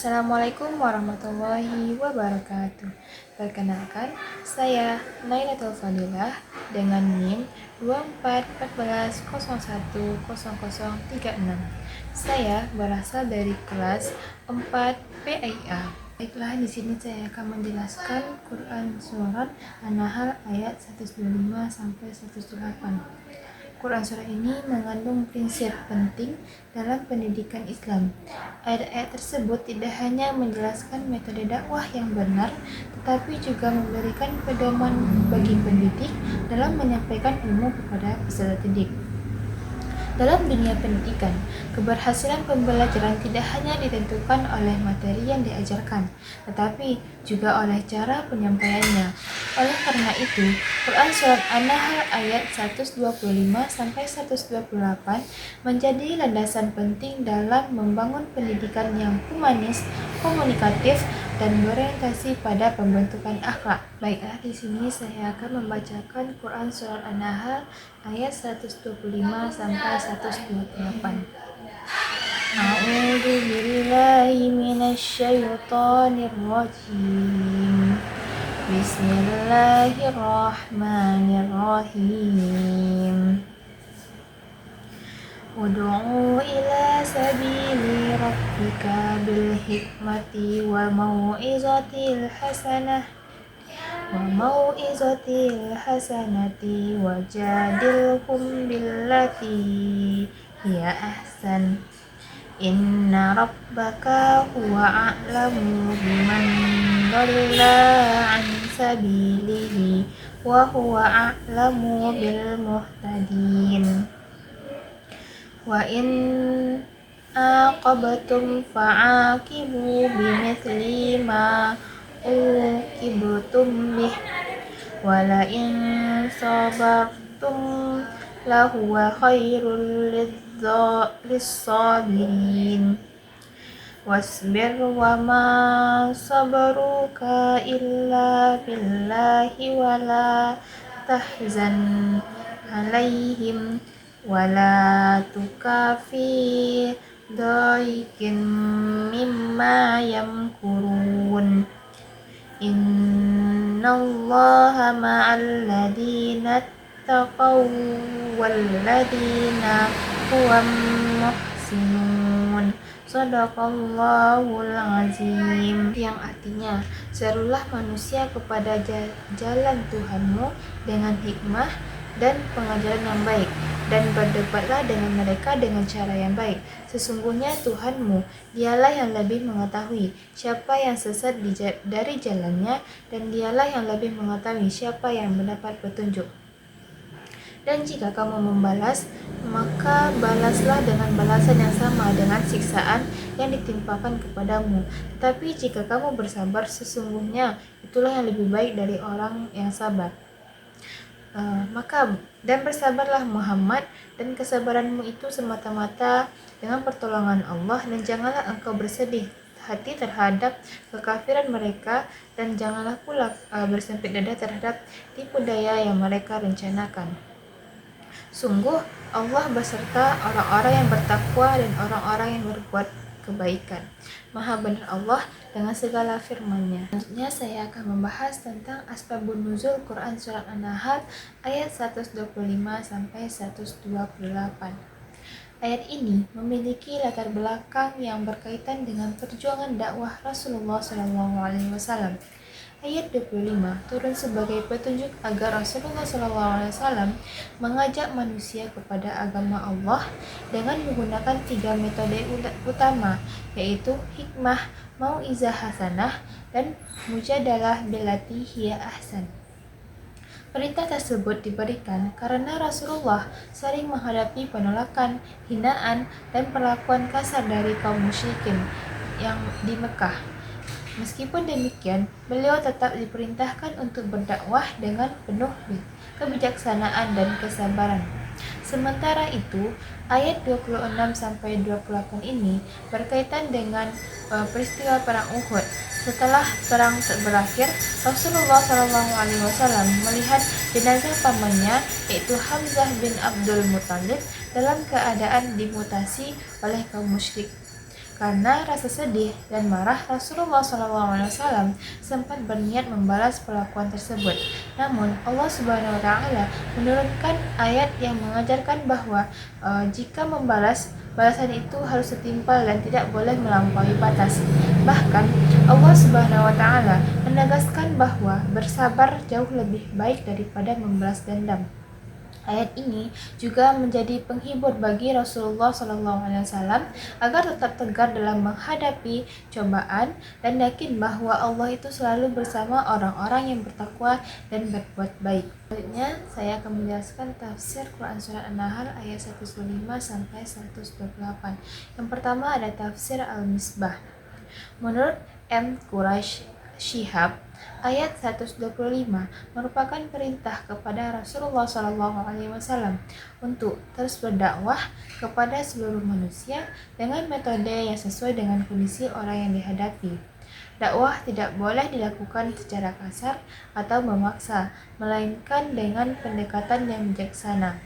Assalamualaikum warahmatullahi wabarakatuh. Perkenalkan, saya Nailatul Fadilah dengan NIM 2414010036. Saya berasal dari kelas 4 PIA. Baiklah, di sini saya akan menjelaskan Quran surat An-Nahl ayat 125 sampai 108. Quran surah ini mengandung prinsip penting dalam pendidikan Islam. Ayat-ayat tersebut tidak hanya menjelaskan metode dakwah yang benar, tetapi juga memberikan pedoman bagi pendidik dalam menyampaikan ilmu kepada peserta didik. Dalam dunia pendidikan, keberhasilan pembelajaran tidak hanya ditentukan oleh materi yang diajarkan, tetapi juga oleh cara penyampaiannya. Oleh karena itu, Quran Surat An-Nahl ayat 125-128 menjadi landasan penting dalam membangun pendidikan yang humanis, komunikatif, dan berorientasi pada pembentukan akhlak. Baiklah, di sini saya akan membacakan Quran Surat An-Nahl ayat 125 sampai 128. A'udzu billahi minasyaitonir rajim. Bismillahirrahmanirrahim. Ud'u ila sabili rabbika bil hikmati wa mau'izatil hasanati wajadilhum billati hiya ahsan. Inna rabbaka huwa a'lamu biman dhalla an sabilihi wa huwa a'lamu bil muhtadin. Wa in aqabtum fa'aqibu bimithli ma uqibtum bih wa la in sabartum lahuwa khairul lis-sabirin. Wasbir wa ma sabruka illa billahi wa la tahzan alaihim wala tukafi daikin mimma yamkurun. Innallaha ma'al ladina taqaw wal ladina huwam muhsinun. Shadaqallahul azim. Yang artinya, serulah manusia kepada jalan Tuhanmu dengan hikmah dan pengajaran yang baik, dan berdebatlah dengan mereka dengan cara yang baik. Sesungguhnya Tuhanmu, dialah yang lebih mengetahui siapa yang sesat dari jalannya, dan dialah yang lebih mengetahui siapa yang mendapat petunjuk. Dan jika kamu membalas, maka balaslah dengan balasan yang sama dengan siksaan yang ditimpakan kepadamu. Tetapi jika kamu bersabar, sesungguhnya itulah yang lebih baik dari orang yang sabar. Dan bersabarlah Muhammad, dan kesabaranmu itu semata-mata dengan pertolongan Allah, dan janganlah engkau bersedih hati terhadap kekafiran mereka, dan janganlah pula bersempit dada terhadap tipu daya yang mereka rencanakan. Sungguh Allah beserta orang-orang yang bertakwa dan orang-orang yang berbuat kebaikan. Maha benar Allah dengan segala firman-Nya. Selanjutnya saya akan membahas tentang asbabun nuzul Quran surat An-Nahl ayat 125 sampai 128. Ayat ini memiliki latar belakang yang berkaitan dengan perjuangan dakwah Rasulullah SAW. Ayat 25 turun sebagai petunjuk agar Rasulullah SAW mengajak manusia kepada agama Allah dengan menggunakan 3 metode utama, yaitu hikmah, mau'izah hasanah, dan mujadalah billati hiya ahsan. Perintah tersebut diberikan karena Rasulullah sering menghadapi penolakan, hinaan, dan perlakuan kasar dari kaum musyrikin yang di Mekah. Meskipun demikian, beliau tetap diperintahkan untuk berdakwah dengan penuh kebijaksanaan dan kesabaran. Sementara itu, ayat 26-28 ini berkaitan dengan peristiwa perang Uhud. Setelah perang berakhir, Rasulullah SAW melihat jenazah pamannya, yaitu Hamzah bin Abdul Muthalib, dalam keadaan dimutasi oleh kaum musyrik. Karena rasa sedih dan marah, Rasulullah SAW sempat berniat membalas perlakuan tersebut. Namun Allah Subhanahu Wa Taala menurunkan ayat yang mengajarkan bahwa jika membalas, balasan itu harus setimpal dan tidak boleh melampaui batas. Bahkan Allah Subhanahu Wa Taala menegaskan bahwa bersabar jauh lebih baik daripada membalas dendam. Ayat ini juga menjadi penghibur bagi Rasulullah SAW agar tetap tegar dalam menghadapi cobaan dan yakin bahwa Allah itu selalu bersama orang-orang yang bertakwa dan berbuat baik. Selanjutnya, saya akan menjelaskan tafsir Quran Surat An-Nahl ayat 105 sampai 128. Yang pertama ada tafsir Al-Misbah. Menurut M. Quraisy Shihab, ayat 125 merupakan perintah kepada Rasulullah SAW untuk terus berdakwah kepada seluruh manusia dengan metode yang sesuai dengan kondisi orang yang dihadapi. Dakwah tidak boleh dilakukan secara kasar atau memaksa, melainkan dengan pendekatan yang bijaksana.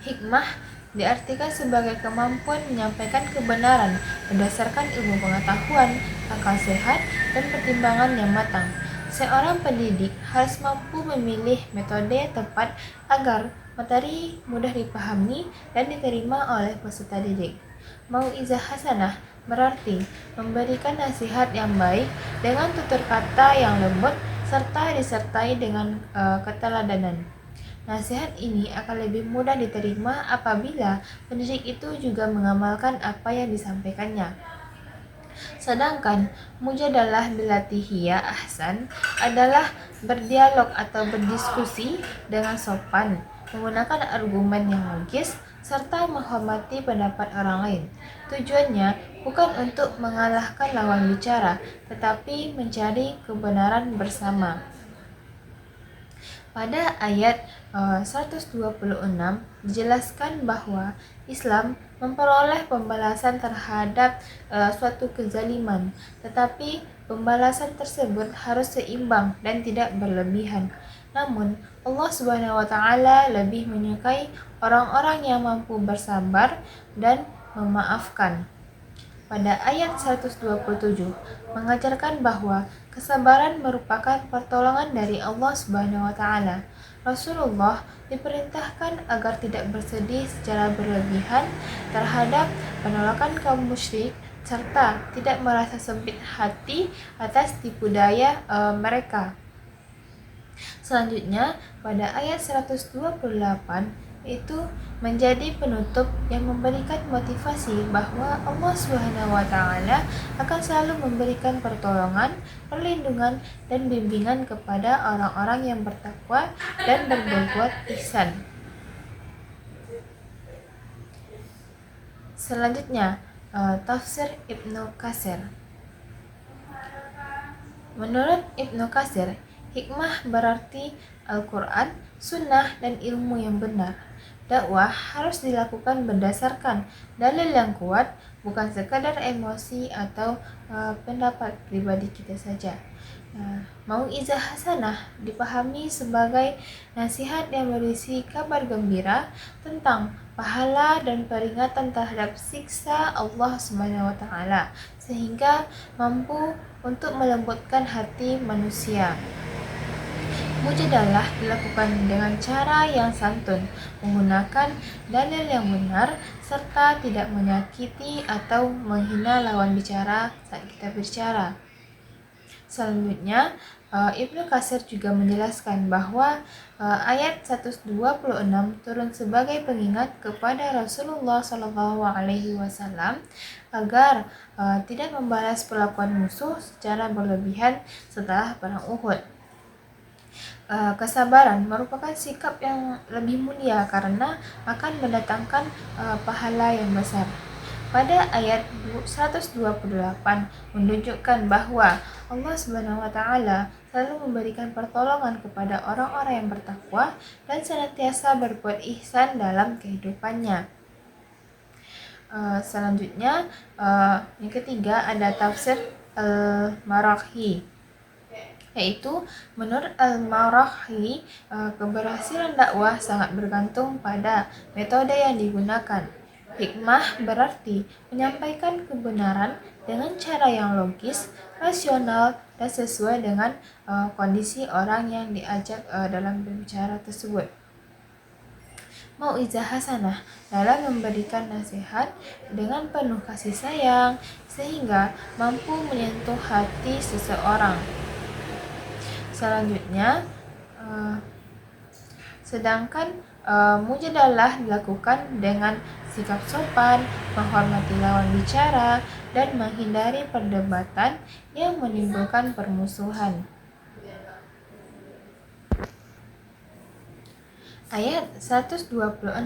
Hikmah diartikan sebagai kemampuan menyampaikan kebenaran berdasarkan ilmu pengetahuan, akal sehat, dan pertimbangan yang matang. Seorang pendidik harus mampu memilih metode yang tepat agar materi mudah dipahami dan diterima oleh peserta didik. Mau'izah hasanah berarti memberikan nasihat yang baik dengan tutur kata yang lembut serta disertai dengan keteladanan. Nasihat ini akan lebih mudah diterima apabila pendidik itu juga mengamalkan apa yang disampaikannya. Sedangkan mujadalah billati hiya ahsan adalah berdialog atau berdiskusi dengan sopan, menggunakan argumen yang logis, serta menghormati pendapat orang lain. Tujuannya bukan untuk mengalahkan lawan bicara, tetapi mencari kebenaran bersama. Pada ayat 126 dijelaskan bahwa Islam memperoleh pembalasan terhadap suatu kezaliman, tetapi pembalasan tersebut harus seimbang dan tidak berlebihan. Namun Allah Subhanahu wa taala lebih menyukai orang-orang yang mampu bersabar dan memaafkan. Pada ayat 127 mengajarkan bahwa kesabaran merupakan pertolongan dari Allah Subhanahu wa taala. Rasulullah diperintahkan agar tidak bersedih secara berlebihan terhadap penolakan kaum musyrik serta tidak merasa sempit hati atas tipu daya mereka. Selanjutnya, pada ayat 128 itu menjadi penutup yang memberikan motivasi bahwa Allah Subhanahu wa taala akan selalu memberikan pertolongan, perlindungan, dan bimbingan kepada orang-orang yang bertakwa dan berbuat ihsan. Selanjutnya, tafsir Ibnu Katsir. Menurut Ibnu Katsir, hikmah berarti Al-Quran, sunnah, dan ilmu yang benar. Dakwah harus dilakukan berdasarkan dalil yang kuat, bukan sekadar emosi atau pendapat pribadi kita saja. Mau'izah hasanah dipahami sebagai nasihat yang berisi kabar gembira tentang pahala dan peringatan terhadap siksa Allah Subhanahu wa taala, sehingga mampu untuk melembutkan hati manusia. Mujadalah dilakukan dengan cara yang santun, menggunakan dalil yang benar, serta tidak menyakiti atau menghina lawan bicara saat kita berbicara. Selanjutnya, Ibnu Katsir juga menjelaskan bahwa ayat 126 turun sebagai pengingat kepada Rasulullah SAW agar tidak membalas perlakuan musuh secara berlebihan setelah perang Uhud. Kesabaran merupakan sikap yang lebih mulia karena akan mendatangkan pahala yang besar. Pada ayat 128 menunjukkan bahwa Allah Subhanahu wa taala selalu memberikan pertolongan kepada orang-orang yang bertakwa dan senantiasa berbuat ihsan dalam kehidupannya. Selanjutnya, yang ketiga ada tafsir Al-Maraghī, yaitu menurut Al-Maraghī keberhasilan dakwah sangat bergantung pada metode yang digunakan. Hikmah berarti menyampaikan kebenaran dengan cara yang logis, rasional, dan sesuai dengan kondisi orang yang diajak dalam berbicara tersebut. Mau'izah hasanah dalam memberikan nasihat dengan penuh kasih sayang sehingga mampu menyentuh hati seseorang. Selanjutnya, sedangkan mujadalah dilakukan dengan sikap sopan, menghormati lawan bicara, dan menghindari perdebatan yang menimbulkan permusuhan. Ayat 126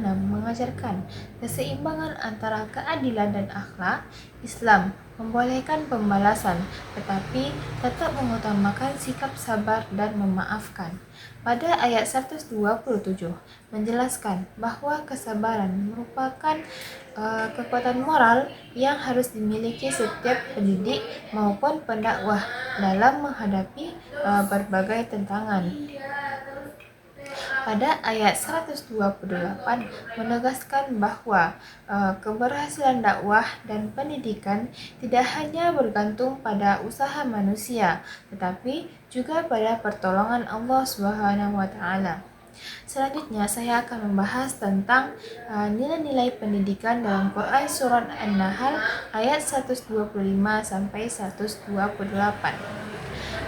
mengajarkan keseimbangan antara keadilan dan akhlak. Islam membolehkan pembalasan, tetapi tetap mengutamakan sikap sabar dan memaafkan. Pada ayat 127 menjelaskan bahwa kesabaran merupakan kekuatan moral yang harus dimiliki setiap pendidik maupun pendakwah dalam menghadapi berbagai tantangan. Pada ayat 128 menegaskan bahwa keberhasilan dakwah dan pendidikan tidak hanya bergantung pada usaha manusia, tetapi juga pada pertolongan Allah Subhanahu wa taala. Selanjutnya saya akan membahas tentang nilai-nilai pendidikan dalam Quran surat An-Nahl ayat 125 sampai 128.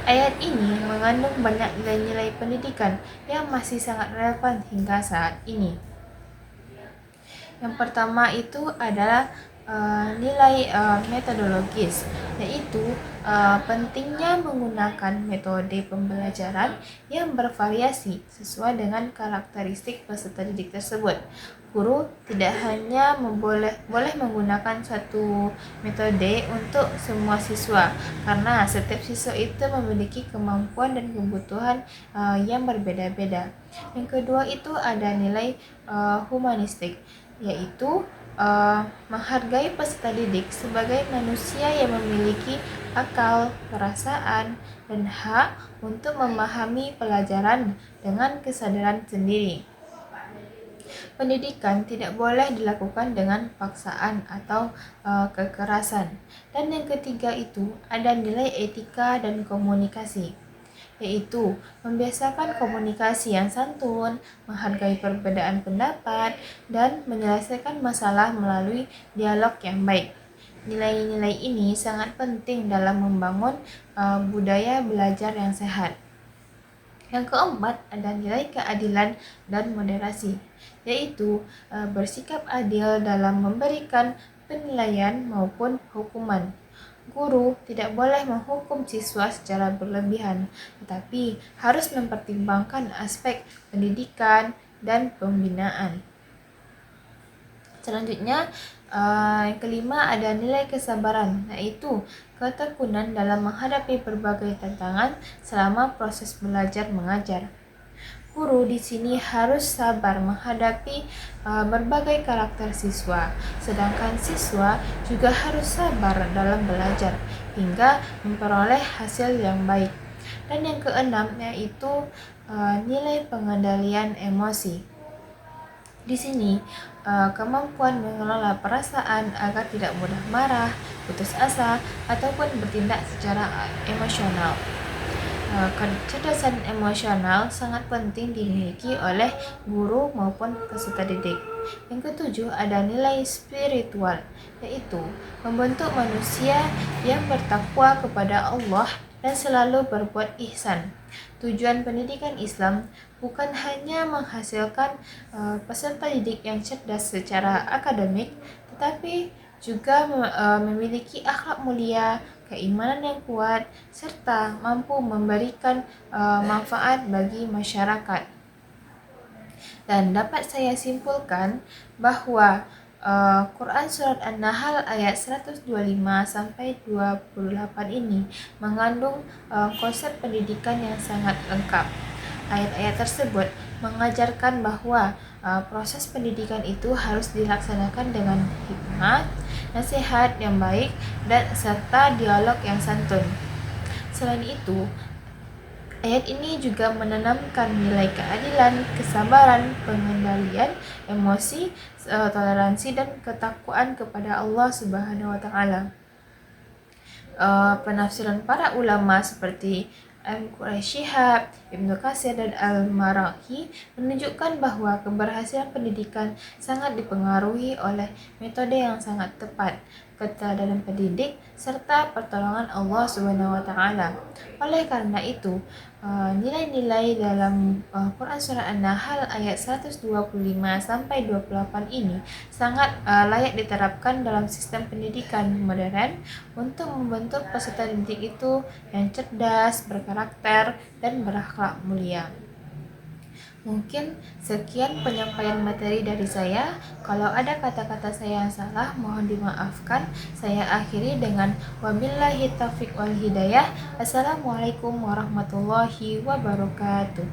Ayat ini mengandung banyak nilai-nilai pendidikan yang masih sangat relevan hingga saat ini. Yang pertama itu adalah nilai metodologis, yaitu pentingnya menggunakan metode pembelajaran yang bervariasi sesuai dengan karakteristik peserta didik tersebut. Guru tidak hanya boleh menggunakan satu metode untuk semua siswa, karena setiap siswa itu memiliki kemampuan dan kebutuhan yang berbeda-beda. Yang kedua itu ada nilai humanistik, yaitu menghargai peserta didik sebagai manusia yang memiliki akal, perasaan, dan hak untuk memahami pelajaran dengan kesadaran sendiri. Pendidikan tidak boleh dilakukan dengan paksaan atau kekerasan. Dan yang ketiga itu ada nilai etika dan komunikasi, yaitu membiasakan komunikasi yang santun, menghargai perbedaan pendapat, dan menyelesaikan masalah melalui dialog yang baik. Nilai-nilai ini sangat penting dalam membangun budaya belajar yang sehat. Yang keempat ada nilai keadilan dan moderasi, yaitu bersikap adil dalam memberikan penilaian maupun hukuman. Guru tidak boleh menghukum siswa secara berlebihan, tetapi harus mempertimbangkan aspek pendidikan dan pembinaan. Selanjutnya, yang kelima ada nilai kesabaran, yaitu ketekunan dalam menghadapi berbagai tantangan selama proses belajar mengajar. Guru di sini harus sabar menghadapi berbagai karakter siswa, sedangkan siswa juga harus sabar dalam belajar hingga memperoleh hasil yang baik. Dan yang keenam yaitu nilai pengendalian emosi. Di sini, kemampuan mengelola perasaan agar tidak mudah marah, putus asa, ataupun bertindak secara emosional. Kecerdasan emosional sangat penting dimiliki oleh guru maupun peserta didik. Yang ketujuh ada nilai spiritual, yaitu membentuk manusia yang bertakwa kepada Allah dan selalu berbuat ihsan. Tujuan pendidikan Islam bukan hanya menghasilkan peserta didik yang cerdas secara akademik, tetapi juga memiliki akhlak mulia, keimanan yang kuat, serta mampu memberikan manfaat bagi masyarakat. Dan dapat saya simpulkan bahwa Quran Surat An-Nahl ayat 125 sampai 28 ini mengandung konsep pendidikan yang sangat lengkap. Ayat-ayat tersebut mengajarkan bahwa proses pendidikan itu harus dilaksanakan dengan hikmah, nasihat yang baik, dan serta dialog yang santun. Selain itu, Ayat ini juga menanamkan nilai keadilan, kesabaran, pengendalian emosi, toleransi dan ketakwaan kepada Allah Subhanahu wa taala. Penafsiran para ulama seperti Quraish Shihab, Ibnu Katsir dan Al-Maraghi menunjukkan bahwa keberhasilan pendidikan sangat dipengaruhi oleh metode yang sangat tepat, keteladanan pendidik, serta pertolongan Allah Subhanahu wa taala. Oleh karena itu, nilai-nilai dalam Quran surah An-Nahl ayat 125 sampai 28 ini sangat layak diterapkan dalam sistem pendidikan modern untuk membentuk peserta didik itu yang cerdas, berkarakter, dan berakhlak mulia. Mungkin sekian penyampaian materi dari saya. Kalau ada kata-kata saya yang salah, mohon dimaafkan. Saya akhiri dengan wabillahi taufiq wal hidayah. Assalamualaikum warahmatullahi wabarakatuh.